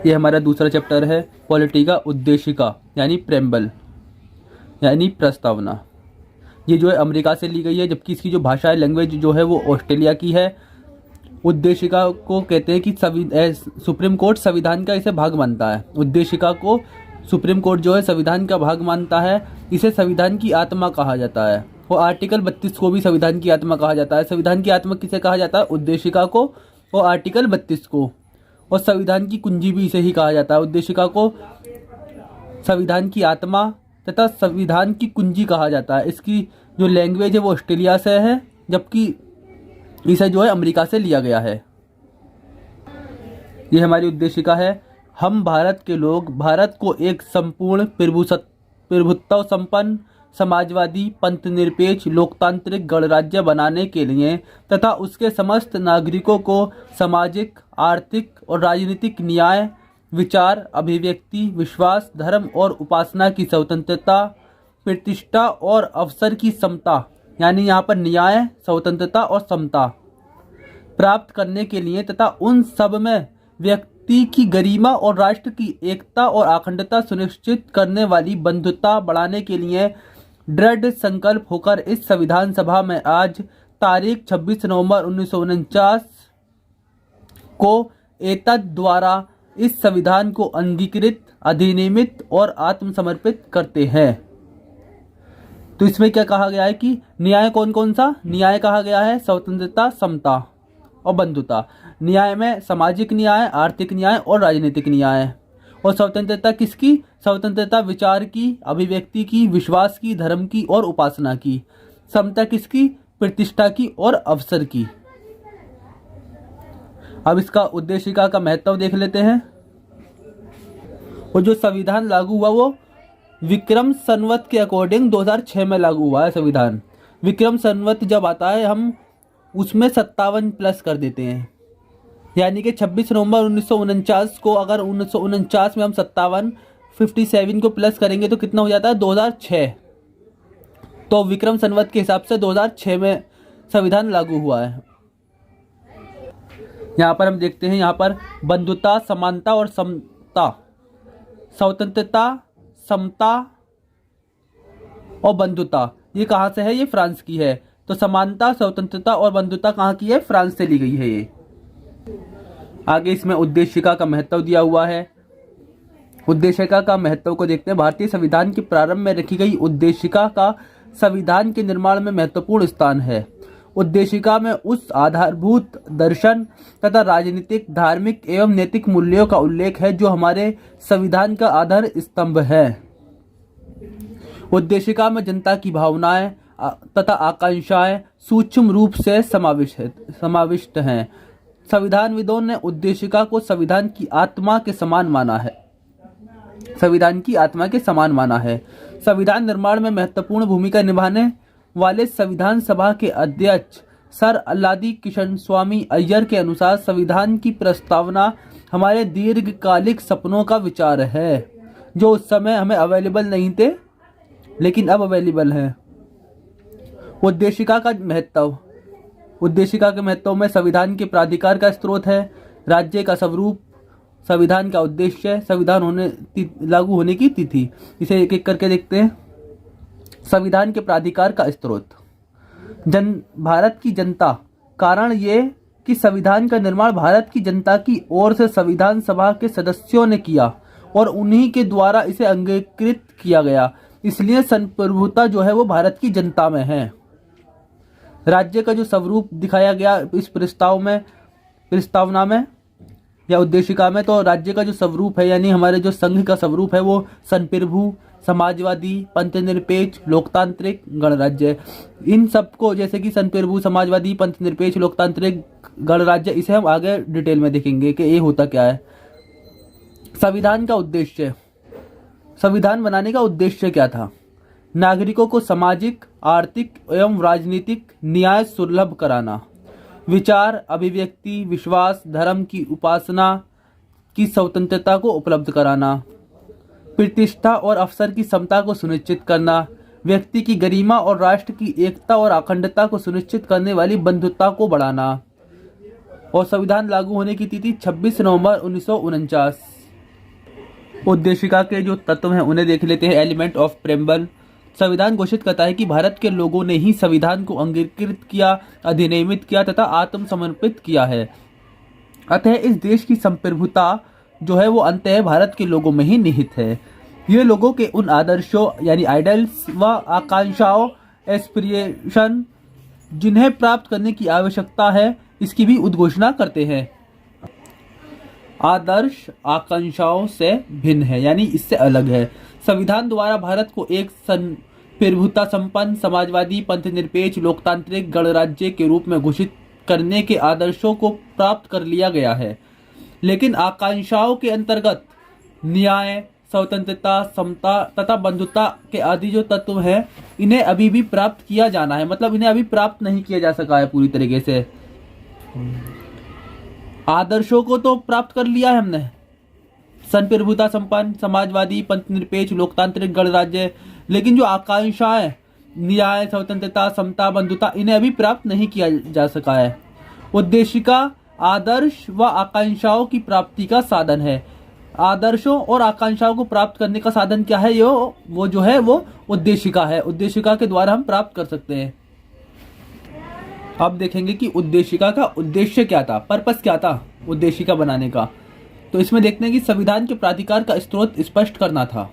ये हमारा दूसरा चैप्टर है पॉलिटिका उद्देशिका यानी प्रेम्बल यानी प्रस्तावना। ये जो है अमेरिका से ली गई है, जबकि इसकी जो भाषा है, लैंग्वेज जो है वो ऑस्ट्रेलिया की है। उद्देशिका को कहते हैं कि सुप्रीम कोर्ट संविधान का इसे भाग मानता है। उद्देशिका को सुप्रीम कोर्ट जो है संविधान का भाग मानता है। इसे संविधान की आत्मा कहा जाता है। और आर्टिकल 32 को भी संविधान की आत्मा कहा जाता है। संविधान की आत्मा किसे कहा जाता है? उद्देशिका को और आर्टिकल 32 को। और संविधान की कुंजी भी इसे ही कहा जाता है। उद्देशिका को संविधान की आत्मा तथा संविधान की कुंजी कहा जाता है। इसकी जो लैंग्वेज है वो ऑस्ट्रेलिया से है, जबकि इसे जो है अमेरिका से लिया गया है। ये हमारी उद्देशिका है। हम भारत के लोग भारत को एक संपूर्ण प्रभुत्व संपन्न समाजवादी पंथ निरपेक्ष लोकतांत्रिक गणराज्य बनाने के लिए तथा उसके समस्त नागरिकों को सामाजिक आर्थिक और राजनीतिक न्याय विचार अभिव्यक्ति विश्वास धर्म और उपासना की स्वतंत्रता प्रतिष्ठा और अवसर की समता यानी यहाँ पर न्याय स्वतंत्रता और समता प्राप्त करने के लिए तथा उन सब में व्यक्ति की गरिमा और राष्ट्र की एकता और अखंडता सुनिश्चित करने वाली बंधुता बढ़ाने के लिए दृढ़ संकल्प होकर इस संविधान सभा में आज तारीख 26 नवंबर 1949 को एतद द्वारा इस संविधान को अंगीकृत अधिनियमित और आत्मसमर्पित करते हैं। तो इसमें क्या कहा गया है कि न्याय कौन कौन सा न्याय कहा गया है? स्वतंत्रता समता और बंधुता। न्याय में सामाजिक न्याय आर्थिक न्याय और राजनीतिक न्याय। और स्वतंत्रता किसकी? स्वतंत्रता विचार की अभिव्यक्ति की विश्वास की धर्म की और उपासना की। समता किसकी? प्रतिष्ठा की और अवसर की। अब इसका उद्देशिका का महत्व देख लेते हैं। और जो संविधान लागू हुआ वो विक्रम संवत के अकॉर्डिंग 2006 में लागू हुआ है संविधान। विक्रम संवत जब आता है हम उसमें 57 प्लस कर देते हैं, यानी कि 26 नवंबर 1949 को अगर 1949 में हम 57 को प्लस करेंगे तो कितना हो जाता है? 2006। तो विक्रम संवत के हिसाब से 2006 में संविधान लागू हुआ है। यहाँ पर हम देखते हैं, यहाँ पर बंधुता समानता और समता स्वतंत्रता समता और बंधुता ये कहाँ से है? ये फ्रांस की है। तो समानता स्वतंत्रता और बंधुता कहाँ की है? फ्रांस से ली गई है ये। आगे इसमें उद्देशिका का महत्व दिया हुआ है। उद्देशिका का महत्व को देखते हैं। भारतीय संविधान के प्रारंभ में रखी गई उद्देशिका का संविधान के निर्माण में महत्वपूर्ण स्थान है। उद्देशिका में उस आधारभूत दर्शन तथा राजनीतिक धार्मिक एवं नैतिक मूल्यों का उल्लेख है जो हमारे संविधान का आधार स्तंभ है। उद्देशिका में जनता की भावनाएं तथा आकांक्षाएं सूक्ष्म रूप से समाविष्ट हैं। संविधानविदों ने उद्देशिका को संविधान की आत्मा के समान माना है। संविधान निर्माण में महत्वपूर्ण भूमिका निभाने वाले संविधान सभा के अध्यक्ष सर अल्लादी किशन स्वामी अय्यर के अनुसार संविधान की प्रस्तावना हमारे दीर्घकालिक सपनों का विचार है जो उस समय हमें अवेलेबल नहीं थे लेकिन अब अवेलेबल है। उद्देशिका के महत्व में संविधान के प्राधिकार का स्रोत है, राज्य का स्वरूप, संविधान का उद्देश्य, संविधान लागू होने की तिथि। इसे एक एक करके देखते हैं। संविधान के प्राधिकार का स्रोत भारत की जनता। कारण ये कि संविधान का निर्माण भारत की जनता की ओर से संविधान सभा के सदस्यों ने किया और उन्हीं के द्वारा इसे अंगीकृत किया गया, इसलिए संप्रभुता जो है वो भारत की जनता में है। राज्य का जो स्वरूप दिखाया गया इस प्रस्तावना में या उद्देशिका में, तो राज्य का जो स्वरूप है यानी हमारे जो संघ का स्वरूप है वो संप्रभु समाजवादी पंथ निरपेक्ष लोकतांत्रिक गणराज्य। इन सबको जैसे कि संप्रभु समाजवादी पंथ निरपेक्ष लोकतांत्रिक गणराज्य, इसे हम आगे डिटेल में देखेंगे कि ये होता क्या है। संविधान का उद्देश्य, संविधान बनाने का उद्देश्य क्या था? नागरिकों को सामाजिक आर्थिक एवं राजनीतिक न्याय सुलभ कराना, विचार अभिव्यक्ति विश्वास धर्म की उपासना की स्वतंत्रता को उपलब्ध कराना, प्रतिष्ठा और अवसर की समता को सुनिश्चित करना, व्यक्ति की गरिमा और राष्ट्र की एकता और अखंडता को सुनिश्चित करने वाली बंधुता को बढ़ाना। और संविधान लागू होने की तिथि 26 नवंबर 1949। उद्देशिका के जो तत्व हैं उन्हें देख लेते हैं। Element of preamble. संविधान घोषित करता है कि भारत के लोगों ने ही संविधान को अंगीकृत किया, अधिनियमित किया तथा आत्मसमर्पित किया है। अतः इस देश की संप्रभुता जो है वो अंततः भारत के लोगों में ही निहित है। ये लोगों के उन आदर्शों यानी आइडल्स व आकांक्षाओं, एस्पिरेशन जिन्हें प्राप्त करने की आवश्यकता है, इसकी भी उद्घोषणा करते हैं। आदर्श आकांक्षाओं से भिन्न है यानी इससे अलग है। संविधान द्वारा भारत को एक संप्रभुता संपन्न, समाजवादी, पंथनिरपेक्ष, लोकतांत्रिक गणराज्य के रूप में घोषित करने के आदर्शों को प्राप्त कर लिया गया है। लेकिन आकांक्षाओं के अंतर्गत न्याय, स्वतंत्रता, समता तथा बंधुता के आदि जो तत्व हैं, इन्हें अभी भी प्राप्त किया जाना है। मतलब इन्हें अभी प्राप्त नहीं किया जा सका है पूरी तरीके से। आदर्शों को तो प्राप्त कर लिया है हमने, संप्रभुता संपन्न, समाजवादी, पंथनिरपेक्ष, लोकतांत्रिक गणराज्य, लेकिन जो आकांक्षाएं न्याय, स्वतंत्रता, समता, बंधुता, इन्हें अभी प्राप्त नहीं किया जा सका है। उद्देशिका आदर्श व आकांक्षाओं की प्राप्ति का साधन है। आदर्शों और आकांक्षाओं को प्राप्त करने का साधन क्या है? वो जो है वो उद्देशिका है। उद्देशिका के द्वारा हम प्राप्त कर सकते हैं। अब देखेंगे कि उद्देशिका का उद्देश्य क्या था, पर्पस क्या था उद्देशिका बनाने का। तो इसमें देखते हैं कि संविधान के प्राधिकार का स्रोत स्पष्ट करना था।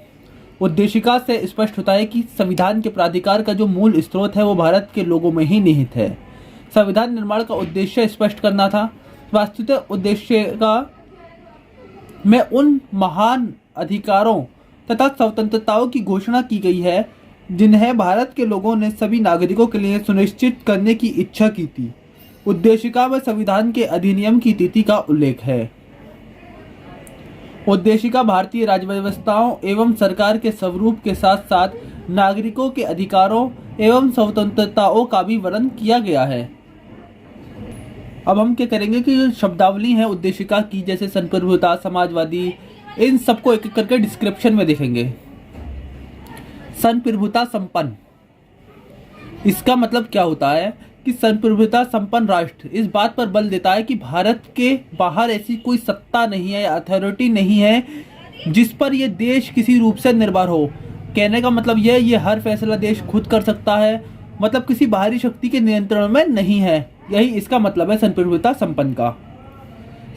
उद्देशिका से स्पष्ट होता है कि संविधान के प्राधिकार का जो मूल स्रोत है वो भारत के लोगों में ही निहित है। संविधान निर्माण का उद्देश्य स्पष्ट करना था। वास्तविक उद्देश्य का में उन महान अधिकारों तथा स्वतंत्रताओं की घोषणा की गई है जिन्हें भारत के लोगों ने सभी नागरिकों के लिए सुनिश्चित करने की इच्छा की थी। उद्देशिका में संविधान के अधिनियम की तिथि का उल्लेख है। उद्देशिका भारतीय राज्य व्यवस्थाओं एवं सरकार के स्वरूप के साथ साथ नागरिकों के अधिकारों एवं स्वतंत्रताओं का भी वर्णन किया गया है। अब हम क्या करेंगे कि जो शब्दावली है उद्देशिका की, जैसे संप्रभुता, समाजवादी, इन सबको एक एक करके डिस्क्रिप्शन में देखेंगे। संप्रभुता संपन्न, इसका मतलब क्या होता है कि संप्रभुता संपन्न राष्ट्र इस बात पर बल देता है कि भारत के बाहर ऐसी कोई सत्ता नहीं है, अथॉरिटी नहीं है जिस पर यह देश किसी रूप से निर्भर हो। कहने का मतलब ये हर फैसला देश खुद कर सकता है, मतलब किसी बाहरी शक्ति के नियंत्रण में नहीं है। यही इसका मतलब है संप्रभुता संपन्न का।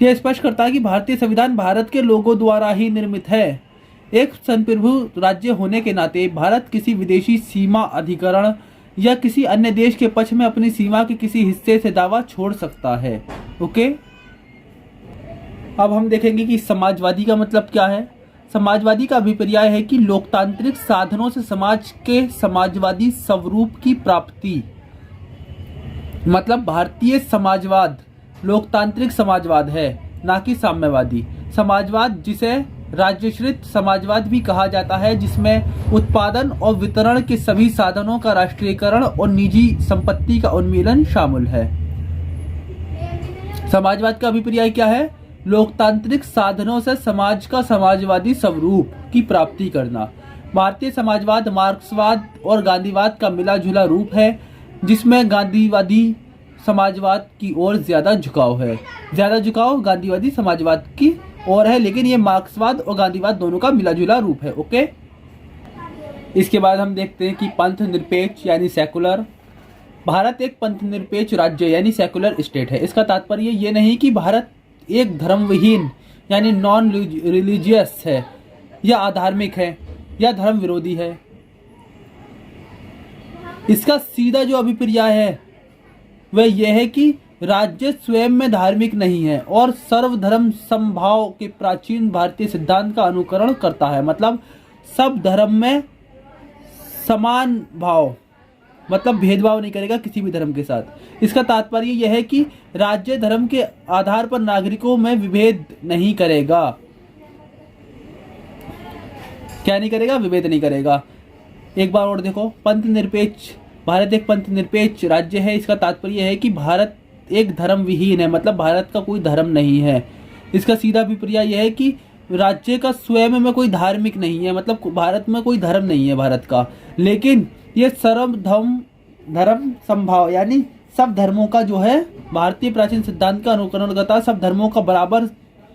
यह स्पष्ट करता है कि भारतीय संविधान भारत के लोगों द्वारा ही निर्मित है। एक संप्रभु राज्य होने के नाते भारत किसी विदेशी सीमा अधिकरण या किसी अन्य देश के पक्ष में अपनी सीमा के किसी हिस्से से दावा छोड़ सकता है। ओके, अब हम देखेंगे कि समाजवादी का मतलब क्या है। समाजवादी का अभिप्राय है कि लोकतांत्रिक साधनों से समाज के समाजवादी स्वरूप की प्राप्ति। मतलब भारतीय समाजवाद लोकतांत्रिक समाजवाद है, ना कि साम्यवादी समाजवाद, जिसे राज्यश्रित समाजवाद भी कहा जाता है, जिसमें उत्पादन और वितरण के सभी साधनों का राष्ट्रीयकरण और निजी संपत्ति का उन्मूलन शामिल है। समाजवाद का अभिप्राय क्या है? लोकतांत्रिक साधनों से समाज का समाजवादी स्वरूप की प्राप्ति करना। भारतीय समाजवाद मार्क्सवाद और गांधीवाद का मिला जुला रूप है, जिसमें गांधीवादी समाजवाद की ओर ज्यादा झुकाव है। ज्यादा झुकाव गांधीवादी समाजवाद की ओर है, लेकिन ये मार्क्सवाद और गांधीवाद दोनों का मिला जुला रूप है। ओके, इसके बाद हम देखते हैं कि पंथ निरपेक्ष यानी सेकुलर। भारत एक पंथ निरपेक्ष राज्य यानी सेकुलर स्टेट है। इसका तात्पर्य ये नहीं कि भारत एक धर्म विहीन यानी नॉन रिलीजियस है या अधार्मिक है या धर्म विरोधी है। इसका सीधा जो अभिप्राय है वह यह है कि राज्य स्वयं में धार्मिक नहीं है और सर्वधर्म समभाव के प्राचीन भारतीय सिद्धांत का अनुकरण करता है। मतलब सब धर्म में समान भाव, मतलब भेदभाव नहीं करेगा किसी भी धर्म के साथ। इसका तात्पर्य यह है कि राज्य धर्म के आधार पर नागरिकों में विभेद नहीं करेगा। क्या नहीं करेगा? विभेद नहीं करेगा। एक बार और देखो, पंथ निरपेक्ष, भारत एक पंथ निरपेक्ष राज्य है। इसका तात्पर्य है कि भारत एक धर्म विहीन है, मतलब भारत का कोई धर्म नहीं है। इसका सीधा अभिप्राय यह है कि राज्य का स्वयं में कोई धार्मिक नहीं है, मतलब भारत में कोई धर्म नहीं है भारत का, लेकिन ये धर्म संभाव यानी सब धर्मों का जो है भारतीय प्राचीन सिद्धांत का अनुकरण करता है, सब धर्मों का बराबर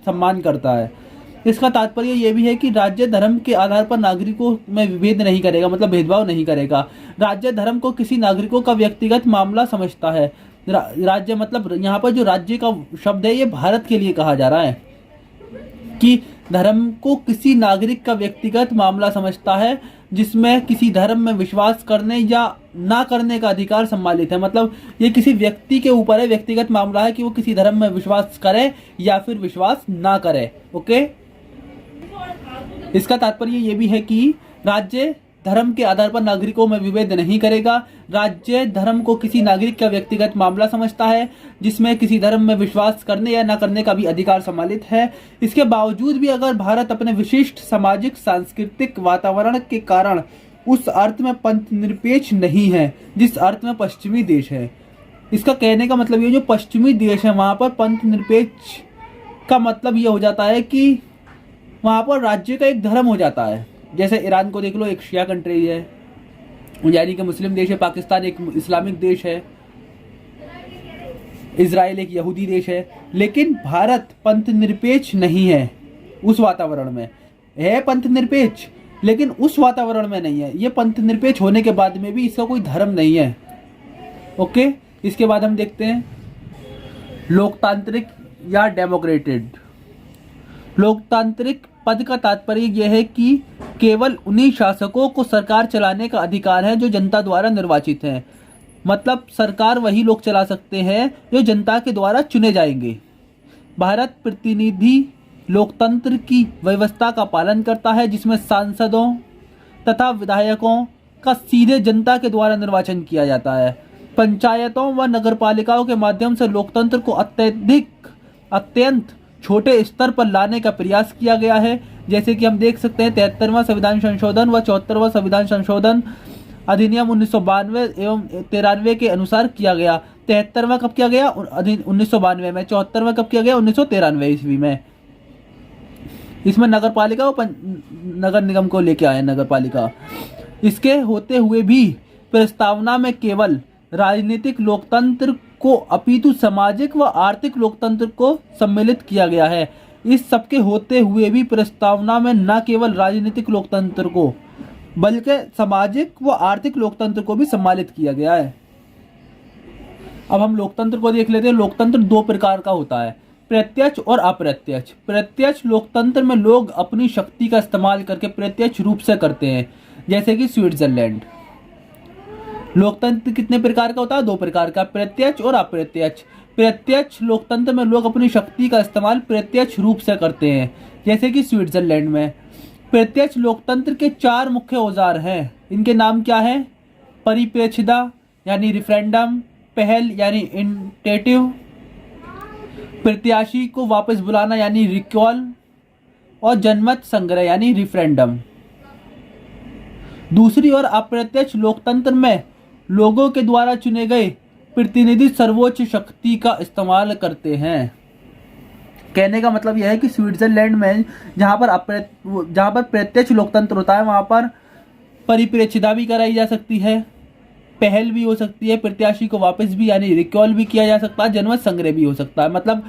सम्मान करता है। इसका तात्पर्य ये भी है कि राज्य धर्म के आधार पर नागरिकों में विभेद नहीं करेगा, मतलब भेदभाव नहीं करेगा। राज्य धर्म को किसी नागरिकों का व्यक्तिगत मामला समझता है। राज्य मतलब यहाँ पर जो राज्य का शब्द है ये भारत के लिए कहा जा रहा है कि धर्म को किसी नागरिक का व्यक्तिगत मामला समझता है, जिसमें किसी धर्म में विश्वास करने या ना करने का अधिकार सम्मिलित है। मतलब ये किसी व्यक्ति के ऊपर है, व्यक्तिगत मामला है कि वो किसी धर्म में विश्वास करे या फिर विश्वास ना करे। ओके, इसका तात्पर्य ये भी है कि राज्य धर्म के आधार पर नागरिकों में विभेद नहीं करेगा। राज्य धर्म को किसी नागरिक का व्यक्तिगत मामला समझता है, जिसमें किसी धर्म में विश्वास करने या न करने का भी अधिकार सम्मिलित है। इसके बावजूद भी अगर भारत अपने विशिष्ट सामाजिक सांस्कृतिक वातावरण के कारण उस अर्थ में पंथ निरपेक्ष नहीं है जिस अर्थ में पश्चिमी देश है। इसका कहने का मतलब ये जो पश्चिमी देश है वहां पर पंथ निरपेक्ष का मतलब ये हो जाता है कि वहां पर राज्य का एक धर्म हो जाता है। जैसे ईरान को देख लो, एक शिया कंट्री है, यानी कि मुस्लिम देश है। पाकिस्तान एक इस्लामिक देश है। इजराइल एक यहूदी देश है। लेकिन भारत पंथ निरपेक्ष नहीं है। उस वातावरण में है पंथ निरपेक्ष, लेकिन उस वातावरण में नहीं है। ये पंथ निरपेक्ष होने के बाद में भी इसका कोई धर्म नहीं है। ओके, इसके बाद हम देखते हैं लोकतांत्रिक या डेमोक्रेटेड। लोकतांत्रिक पद का तात्पर्य यह है कि केवल उन्हीं शासकों को सरकार चलाने का अधिकार है जो जनता द्वारा निर्वाचित हैं। मतलब सरकार वही लोग चला सकते हैं जो जनता के द्वारा चुने जाएंगे। भारत प्रतिनिधि लोकतंत्र की व्यवस्था का पालन करता है, जिसमें सांसदों तथा विधायकों का सीधे जनता के द्वारा निर्वाचन किया जाता है। पंचायतों व नगरपालिकाओं के माध्यम से लोकतंत्र को अत्यंत छोटे स्तर पर लाने का प्रयास किया गया है। जैसे कि हम देख सकते हैं 73वां संविधान संशोधन व 74वां संविधान संशोधन अधिनियम 1992 एवं 93 के अनुसार किया गया। 73वां कब किया गया? 1992 में। 74वां कब किया गया? 1993 ईस्वी में। इसमें नगरपालिका व नगर निगम को लेके आए नगरपालिका। इसके होते हुए भी प्रस्तावना में केवल राजनीतिक लोकतंत्र को अपितु सामाजिक व आर्थिक लोकतंत्र को सम्मिलित किया गया है। इस सबके होते हुए भी प्रस्तावना में न केवल राजनीतिक लोकतंत्र को बल्कि सामाजिक व आर्थिक लोकतंत्र को भी सम्मिलित किया गया है। अब हम लोकतंत्र को देख लेते हैं। लोकतंत्र दो प्रकार का होता है, प्रत्यक्ष और अप्रत्यक्ष। प्रत्यक्ष लोकतंत्र में लोग अपनी शक्ति का इस्तेमाल करके प्रत्यक्ष रूप से करते हैं, जैसे कि स्विट्जरलैंड। लोकतंत्र कितने प्रकार का होता है? दो प्रकार का, प्रत्यक्ष और अप्रत्यक्ष। प्रत्यक्ष लोकतंत्र में लोग अपनी शक्ति का इस्तेमाल प्रत्यक्ष रूप से करते हैं, जैसे कि स्विट्जरलैंड में। प्रत्यक्ष लोकतंत्र के चार मुख्य औजार हैं। इनके नाम क्या है? परिप्रेक्ष्यता यानी रिफरेंडम, पहल यानी इनिशिएटिव, प्रत्याशी को वापस बुलाना यानी रिकॉल, और जनमत संग्रह यानी रिफरेंडम। दूसरी ओर अप्रत्यक्ष लोकतंत्र में लोगों के द्वारा चुने गए प्रतिनिधि सर्वोच्च शक्ति का इस्तेमाल करते हैं। कहने का मतलब यह है कि स्विट्जरलैंड में जहां पर प्रत्यक्ष लोकतंत्र होता है वहां पर परिप्रेक्ष्यता भी कराई जा सकती है, पहल भी हो सकती है, प्रत्याशी को वापस भी यानी रिकॉल भी किया जा सकता है, जनमत संग्रह भी हो सकता है। मतलब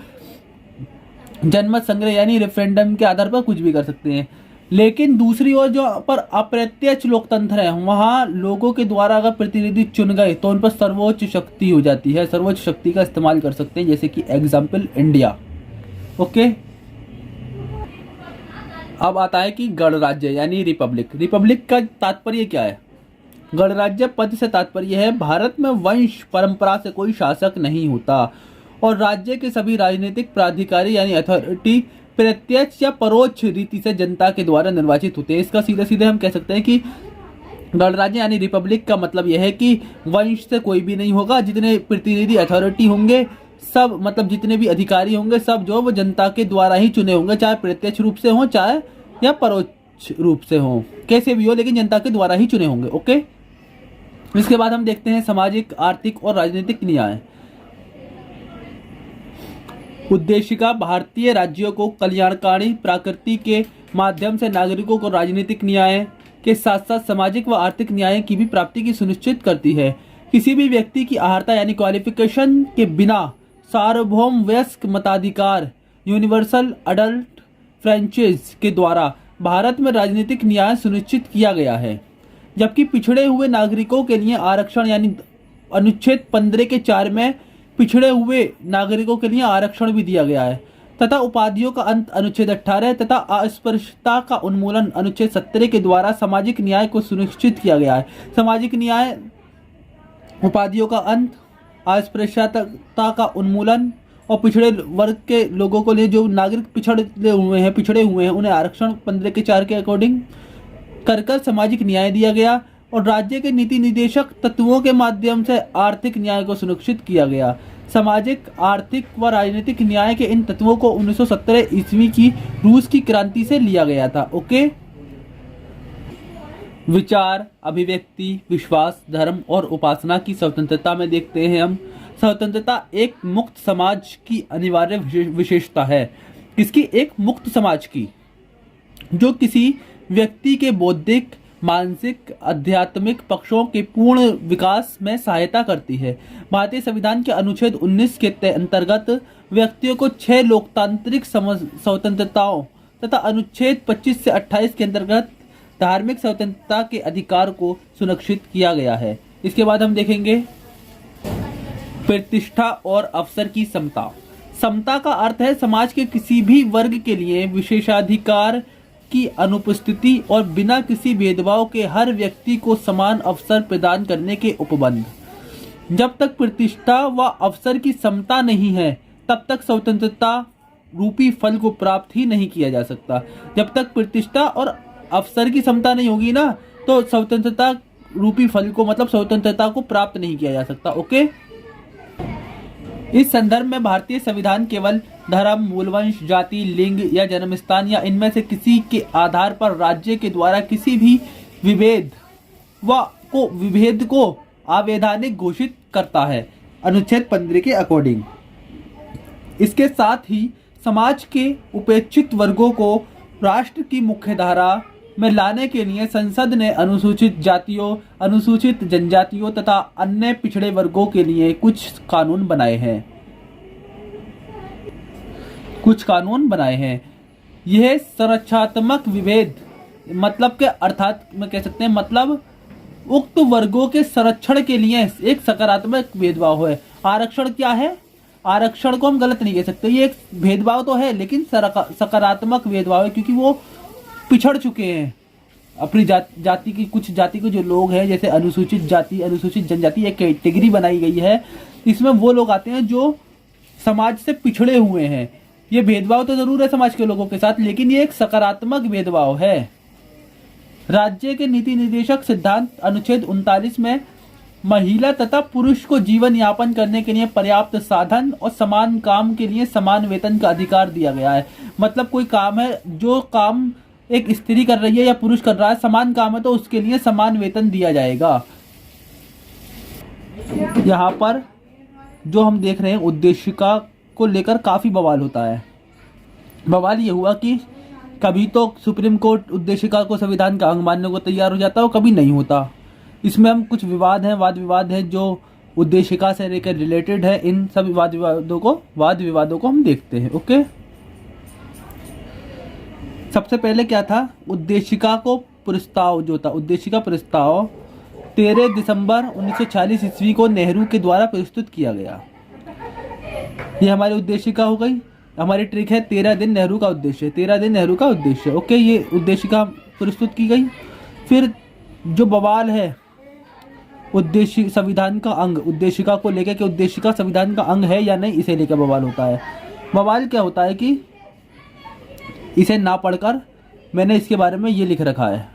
जनमत संग्रह यानी रेफरेंडम के आधार पर कुछ भी कर सकते हैं। लेकिन दूसरी ओर जो पर अप्रत्यक्ष लोकतंत्र है वहां लोगों के द्वारा अगर प्रतिनिधि चुन गए तो उन पर सर्वोच्च शक्ति हो जाती है, सर्वोच्च शक्ति का इस्तेमाल कर सकते हैं, जैसे कि एग्जाम्पल इंडिया। ओके, अब आता है कि गणराज्य यानी रिपब्लिक। रिपब्लिक का तात्पर्य क्या है? गणराज्य पद से तात्पर्य है भारत में वंश परंपरा से कोई शासक नहीं होता और राज्य के सभी राजनीतिक प्राधिकारी यानी अथॉरिटी प्रत्यक्ष या परोक्ष रीति से जनता के द्वारा निर्वाचित होते हैं। इसका सीधे सीधे हम कह सकते हैं कि गणराज्य यानी रिपब्लिक का मतलब यह है कि वंश से कोई भी नहीं होगा। जितने प्रतिनिधि अथॉरिटी होंगे सब, मतलब जितने भी अधिकारी होंगे सब जो वो जनता के द्वारा ही चुने होंगे, चाहे प्रत्यक्ष रूप से हो चाहे या परोक्ष रूप से हो, कैसे भी हो, लेकिन जनता के द्वारा ही चुने होंगे। ओके, इसके बाद हम देखते हैं सामाजिक, आर्थिक और राजनीतिक न्याय। उद्देशिका भारतीय राज्यों को कल्याणकारी प्रकृति के माध्यम से नागरिकों को राजनीतिक न्याय के साथ साथ सामाजिक व आर्थिक न्याय की भी प्राप्ति की सुनिश्चित करती है। किसी भी व्यक्ति की अर्हता यानी क्वालिफिकेशन के बिना सार्वभौम वयस्क मताधिकार यूनिवर्सल अडल्ट फ्रेंचेज के द्वारा भारत में राजनीतिक न्याय सुनिश्चित किया गया है, जबकि पिछड़े हुए नागरिकों के लिए आरक्षण यानी अनुच्छेद 15 के 4 में पिछड़े हुए नागरिकों के लिए आरक्षण भी दिया गया है, तथा उपाधियों का अंत अनुच्छेद 18 तथा अस्पृश्यता का उन्मूलन अनुच्छेद 17 के द्वारा सामाजिक न्याय को सुनिश्चित किया गया है। सामाजिक न्याय, उपाधियों का अंत, अस्पृश्यता का उन्मूलन और पिछड़े वर्ग के लोगों को लिए जो नागरिक पिछड़े हुए हैं उन्हें आरक्षण 15 के 4 के अकॉर्डिंग कर सामाजिक न्याय दिया गया और राज्य के नीति निर्देशक तत्वों के माध्यम से आर्थिक न्याय को सुनिश्चित किया गया। सामाजिक, आर्थिक व राजनीतिक न्याय के इन तत्वों को 1917 ईस्वी की रूस की क्रांति से लिया गया था। ओके, विचार, अभिव्यक्ति, विश्वास, धर्म और उपासना की स्वतंत्रता में देखते हैं हम। स्वतंत्रता एक मुक्त समाज की अनिवार्य विशेषता है। किसकी? एक मुक्त समाज की, जो किसी व्यक्ति के बौद्धिक, मानसिक, आध्यात्मिक पक्षों के पूर्ण विकास में सहायता करती है। भारतीय संविधान के अनुच्छेद 19 के अंतर्गत व्यक्तियों को 6 लोकतांत्रिक स्वतंत्रताओं तथा अनुच्छेद 25 से 28 के अंतर्गत धार्मिक स्वतंत्रता के अधिकार को सुनिश्चित किया गया है। इसके बाद हम देखेंगे प्रतिष्ठा और अवसर की समता। समता का अर्थ है समाज के किसी भी वर्ग के लिए विशेषाधिकार की अनुपस्थिति और बिना किसी भेदभाव के हर व्यक्ति को समान अवसर प्रदान करने के उपबंध। जब तक प्रतिष्ठा व अवसर की समता नहीं है तब तक स्वतंत्रता रूपी फल को प्राप्त ही नहीं किया जा सकता। जब तक प्रतिष्ठा और अवसर की समता नहीं होगी ना तो स्वतंत्रता रूपी फल को मतलब स्वतंत्रता को प्राप्त नहीं किया जा सकता। ओके, इस संदर्भ में भारतीय संविधान केवल धर्म, मूलवंश, जाति, लिंग या जन्म स्थान या इनमें से किसी के आधार पर राज्य के द्वारा किसी भी विभेद को अवैधानिक घोषित करता है, अनुच्छेद 15 के अकॉर्डिंग। इसके साथ ही समाज के उपेक्षित वर्गों को राष्ट्र की मुख्यधारा में लाने के लिए संसद ने अनुसूचित जातियों, अनुसूचित जनजातियों तथा अन्य पिछड़े वर्गों के लिए कुछ कानून बनाए हैं। यह संरचनात्मक विभेद मतलब के अर्थात में कह सकते हैं मतलब उक्त वर्गों के संरक्षण के लिए एक सकारात्मक भेदभाव है। आरक्षण क्या है? आरक्षण को हम गलत नहीं कह सकते, ये एक भेदभाव तो है लेकिन सकारात्मक भेदभाव है, क्योंकि वो पिछड़ चुके हैं अपनी जाति की। कुछ जाति के जो लोग हैं जैसे अनुसूचित जाति, अनुसूचित जनजाति, एक कैटेगरी बनाई गई है, इसमें वो लोग आते हैं जो समाज से पिछड़े हुए हैं। ये भेदभाव तो जरूर है समाज के लोगों के साथ, लेकिन ये एक सकारात्मक भेदभाव है। राज्य के नीति निर्देशक सिद्धांत अनुच्छेद 39 में महिला तथा पुरुष को जीवन यापन करने के लिए पर्याप्त साधन और समान काम के लिए समान वेतन का अधिकार दिया गया है। मतलब कोई काम है, जो काम एक स्त्री कर रही है या पुरुष कर रहा है, समान काम है तो उसके लिए समान वेतन दिया जाएगा। यहाँ पर जो हम देख रहे हैं उद्देशिका को लेकर काफी बवाल होता है। बवाल ये हुआ कि कभी तो सुप्रीम कोर्ट उद्देशिका को संविधान का अंग मानने को तैयार हो जाता है और कभी नहीं होता। इसमें हम कुछ वाद विवाद है जो उद्देशिका से लेकर रिलेटेड है। इन सभी वाद विवादों को हम देखते हैं। ओके, सबसे पहले क्या था? उद्देशिका को प्रस्ताव जो था, उद्देशिका प्रस्ताव 13 दिसंबर 1940 ईस्वी को नेहरू के द्वारा प्रस्तुत किया गया। ये हमारी उद्देशिका हो गई। हमारी ट्रिक है 13 दिन नेहरू का उद्देश्य, 13 दिन नेहरू का उद्देश्य। ओके, ये उद्देशिका प्रस्तुत की गई। फिर जो बवाल है उद्देश्य संविधान का अंग, उद्देशिका को लेकर के उद्देशिका संविधान का अंग है या नहीं, इसे लेकर बवाल होता है। बवाल क्या होता है कि इसे ना पढ़कर मैंने इसके बारे में ये लिख रखा है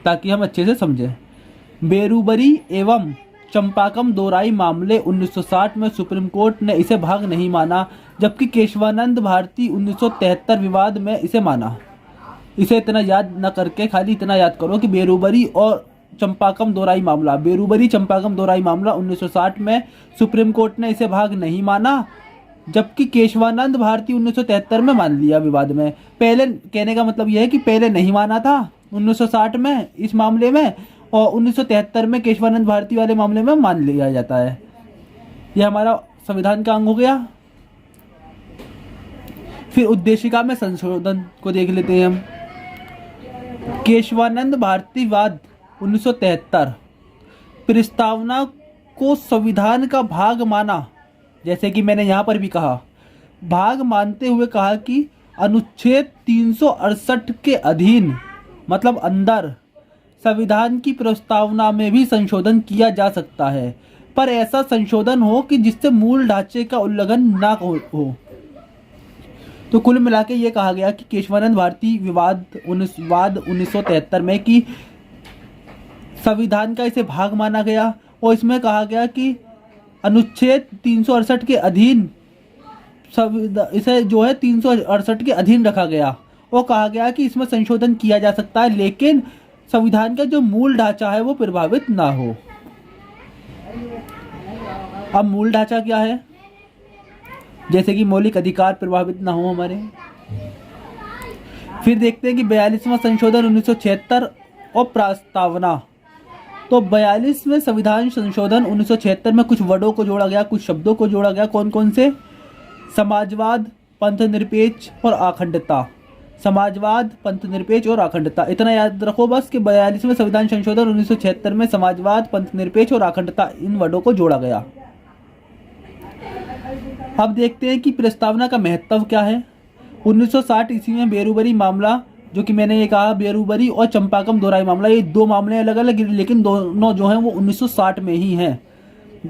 ताकि हम अच्छे से समझें। बेरूबरी एवं चंपाकम दोराई मामले 1960 में सुप्रीम कोर्ट ने इसे भाग नहीं माना, जबकि केशवानंद भारती 1973 विवाद में इसे माना। इसे इतना याद न करके खाली इतना याद करो कि बेरूबरी और चंपाकम दोराई मामला, बेरूबरी चंपाकम दोराई मामला 1960 में सुप्रीम कोर्ट ने इसे भाग नहीं माना, जबकि केशवानंद भारती 1973 में मान लिया विवाद में। पहले कहने का मतलब यह है कि पहले नहीं माना था 1960 में इस मामले में, और 1973 में केशवानंद भारती वाले मामले में मान लिया जाता है। यह हमारा संविधान का अंग हो गया। फिर उद्देशिका में संशोधन को देख लेते हैं हम। केशवानंद भारतीवाद 1973 प्रस्तावना को संविधान का भाग माना, जैसे कि मैंने यहाँ पर भी कहा, भाग मानते हुए कहा कि अनुच्छेद 368 के अधीन मतलब अंदर संविधान की प्रस्तावना में भी संशोधन किया जा सकता है, पर ऐसा संशोधन हो कि जिससे मूल ढांचे का उल्लंघन ना हो। तो कुल मिला के ये कहा गया कि केशवानंद भारती विवाद 1973 में कि संविधान का इसे भाग माना गया और इसमें कहा गया कि अनुच्छेद 368 के अधीन इसे जो है 368 के अधीन रखा गया और कहा गया कि इसमें संशोधन किया जा सकता है, लेकिन संविधान का जो मूल ढांचा है वो प्रभावित ना हो। अब मूल ढांचा क्या है? जैसे कि मौलिक अधिकार प्रभावित ना हो हमारे। फिर देखते हैं कि 42वां संशोधन 1976 और प्रस्तावना। तो 42वें संविधान संशोधन 1976 में कुछ वर्डों को जोड़ा गया, कुछ शब्दों को जोड़ा गया। कौन कौन से? समाजवाद, पंथ निरपेक्ष और अखंडता। समाजवाद, पंथ निरपेक्ष और अखंडता, इतना याद रखो बस कि 42वें संविधान संशोधन 1976 में समाजवाद, पंथ निरपेक्ष और अखंडता इन वर्डों को जोड़ा गया। अब देखते हैं कि प्रस्तावना का महत्व क्या है। 1960 ईस्वी में बेरूबरी मामला, जो कि मैंने ये कहा, बेरूबरी और चंपाकम दोहराई मामला, ये दो मामले अलग अलग लेकिन दोनों जो हैं वो 1960 में ही हैं।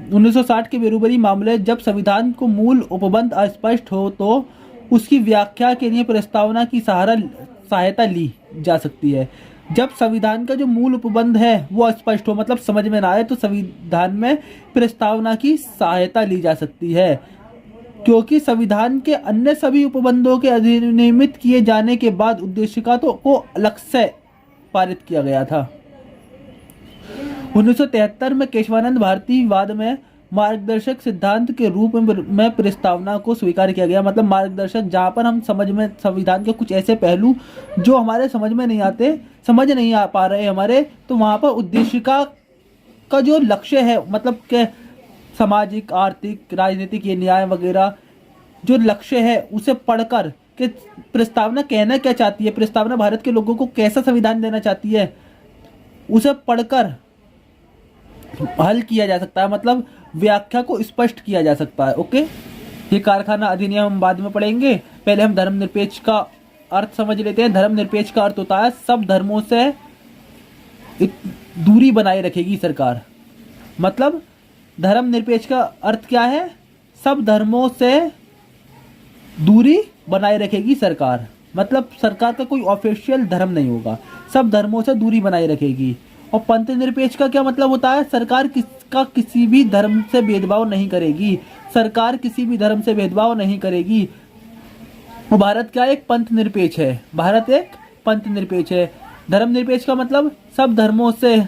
1960 के बेरूबरी मामले, जब संविधान को मूल उपबंध अस्पष्ट हो तो उसकी व्याख्या के लिए प्रस्तावना की सहायता ली जा सकती है। जब संविधान का जो मूल उपबंध है वो अस्पष्ट हो, मतलब समझ में ना आए, तो संविधान में प्रस्तावना की सहायता ली जा सकती है, क्योंकि संविधान के अन्य सभी उपबंधों के अधिनियमित किए जाने के बाद उद्देशिका को अलग से पारित किया गया था। 1973 में केशवानंद भारतीवाद में मार्गदर्शक सिद्धांत के रूप में प्रस्तावना को स्वीकार किया गया। मतलब मार्गदर्शक, जहाँ पर हम समझ में संविधान के कुछ ऐसे पहलू जो हमारे समझ में नहीं आते, समझ नहीं आ पा रहे हमारे, तो वहाँ पर उद्देशिका का जो लक्ष्य है, मतलब के सामाजिक, आर्थिक, राजनीतिक, ये न्याय वगैरह जो लक्ष्य है उसे पढ़कर कि प्रस्तावना कहना क्या चाहती है, प्रस्तावना भारत के लोगों को कैसा संविधान देना चाहती है, उसे पढ़कर हल किया जा सकता है। मतलब व्याख्या को स्पष्ट किया जा सकता है। ओके, ये कारखाना अधिनियम हम बाद में पढ़ेंगे। पहले हम धर्मनिरपेक्ष का अर्थ समझ लेते हैं। धर्मनिरपेक्ष का अर्थ होता है सब धर्मों से दूरी बनाए रखेगी सरकार। मतलब धर्मनिरपेक्ष का अर्थ क्या है? सब धर्मों से दूरी बनाए रखेगी सरकार। मतलब सरकार का कोई ऑफिशियल धर्म नहीं होगा, सब धर्मों से दूरी बनाए रखेगी। और पंथ निरपेक्ष का क्या मतलब होता है? सरकार किसी भी धर्म से भेदभाव नहीं करेगी। सरकार किसी भी धर्म से भेदभाव नहीं करेगी। और भारत क्या एक पंथ निरपेक्ष है। भारत एक पंथ निरपेक्ष है। धर्म निरपेक्ष का मतलब सब धर्मों से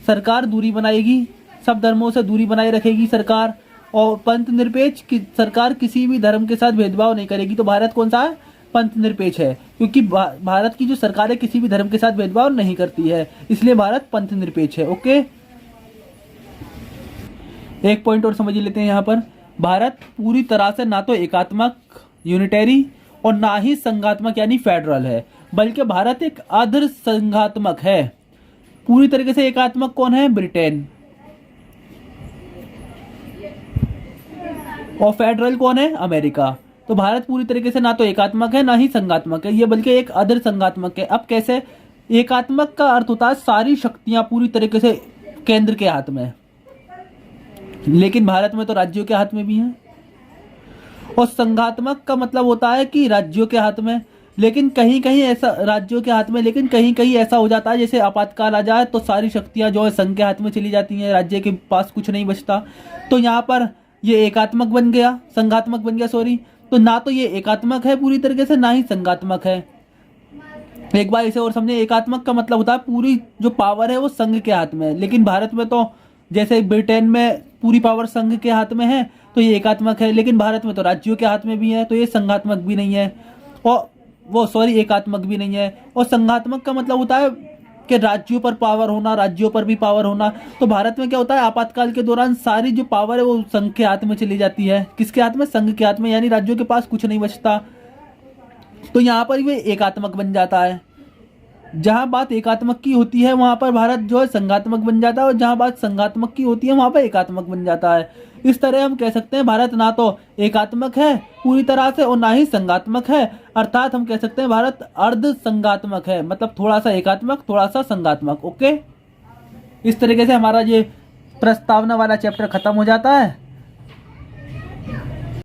सरकार दूरी बनाएगी, सब धर्मों से दूरी बनाए रखेगी सरकार। और पंथ निरपेक्ष की सरकार किसी भी धर्म के साथ भेदभाव नहीं करेगी। तो भारत कौन सा है? पंथ निरपेक्ष है, क्योंकि भारत की जो सरकार है किसी भी धर्म के साथ भेदभाव नहीं करती है, इसलिए भारत पंथ निरपेक्ष है। ओके, एक पॉइंट और समझ लेते हैं यहाँ पर। भारत पूरी तरह से ना तो एकात्मक यूनिटरी और ना ही संघात्मक यानी फेडरल है, बल्कि भारत एक अर्ध संघात्मक है। पूरी तरीके से एकात्मक कौन है? ब्रिटेन। और फेडरल कौन है? अमेरिका। तो भारत पूरी तरीके से ना तो एकात्मक है ना ही संघात्मक है, ये बल्कि एक अर्ध संघात्मक है। अब कैसे? एकात्मक का अर्थ होता है सारी शक्तियां पूरी तरीके से केंद्र के हाथ में, लेकिन भारत में तो राज्यों के हाथ में भी हैं। और संघात्मक का मतलब होता है कि राज्यों के हाथ में, लेकिन कहीं कहीं ऐसा राज्यों के हाथ में, लेकिन कहीं कहीं ऐसा हो जाता है जैसे आपातकाल आ जाए तो सारी शक्तियां जो है संघ के हाथ में चली जाती हैं, राज्य के पास कुछ नहीं बचता। तो यहाँ पर ये एकात्मक बन गया, संघात्मक बन गया, सॉरी। तो ना तो ये एकात्मक है पूरी तरीके से, ना ही संघात्मक है। एक बार इसे और समझे, एकात्मक का मतलब होता है पूरी जो पावर है वो संघ के हाथ में है, लेकिन भारत में तो जैसे ब्रिटेन में पूरी पावर संघ के हाथ में है तो ये एकात्मक है, लेकिन भारत में तो राज्यों के हाथ में भी है, तो ये संघात्मक भी नहीं है। और एकात्मक भी नहीं है। और संघात्मक का मतलब होता है कि राज्यों पर पावर होना, राज्यों पर भी पावर होना। तो भारत में क्या होता है? आपातकाल के दौरान सारी जो पावर है वो संघ के हाथ में चली जाती है। किसके हाथ में? संघ के हाथ में, यानी राज्यों के पास कुछ नहीं बचता। तो यहाँ पर भी एकात्मक बन जाता है। जहाँ बात एकात्मक की होती है वहाँ पर भारत जो है संघात्मक बन जाता है, और जहाँ बात संघात्मक की होती है वहाँ पर एकात्मक बन जाता है। इस तरह हम कह सकते हैं भारत ना तो एकात्मक है पूरी तरह से और ना ही संघात्मक है, अर्थात हम कह सकते हैं भारत अर्ध संघात्मक है, मतलब थोड़ा सा एकात्मक थोड़ा सा संघात्मक। ओके, इस तरीके से हमारा ये प्रस्तावना वाला चैप्टर खत्म हो जाता है।